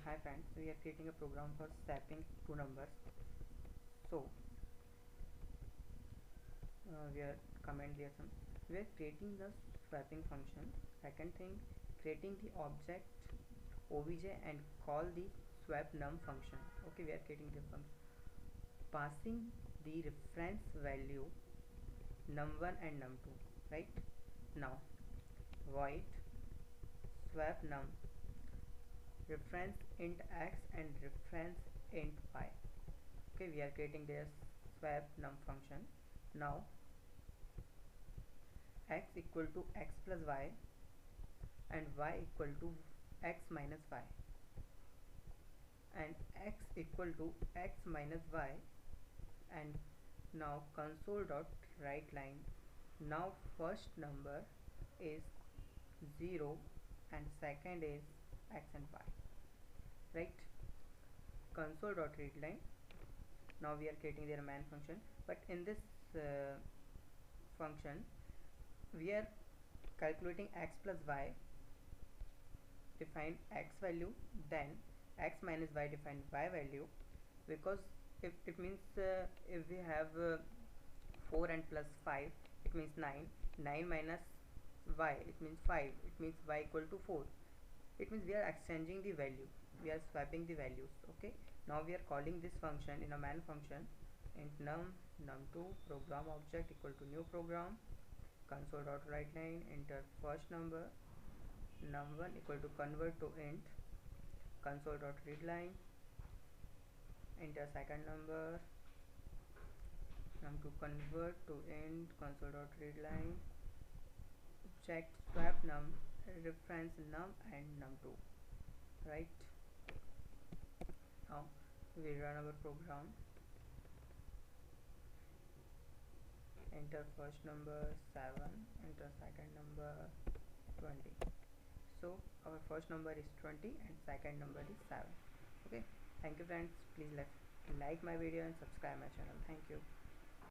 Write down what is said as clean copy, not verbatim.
Hi friends, we are creating a program for swapping two numbers. So we are we are creating the swapping function. Second thing, creating the object obj and call the swapNum function. Okay, we are creating the function, passing the reference value num1 and num2. Right now, void swapNum reference int x and reference int y. Okay, we are creating this swapNum function. Now x equal to x plus y and y equal to x minus y, and x equal to x minus y. And now Console.WriteLine. Now first number is 0 and second is x and y. Right, Console.ReadLine. Now we are creating their main function, but in this function we are calculating x plus y, define x value, then x minus y, define y value, because if it means if we have 4 and plus 5, it means 9. 9 minus y, it means 5. It means y equal to 4. It means we are exchanging the value, we are swapping the values. Okay, now we are calling this function in a main function, int num2 program object equal to new program, Console.WriteLine, enter first number, num1 equal to convert to int, Console.ReadLine, enter second number, num2 convert to int, Console.ReadLine, check swapNum, reference num and num2. Right, now we run our program, enter first number 7, enter second number 20. So our first number is 20 and second number is 7. Okay, thank you friends, please like my video and subscribe my channel. Thank you.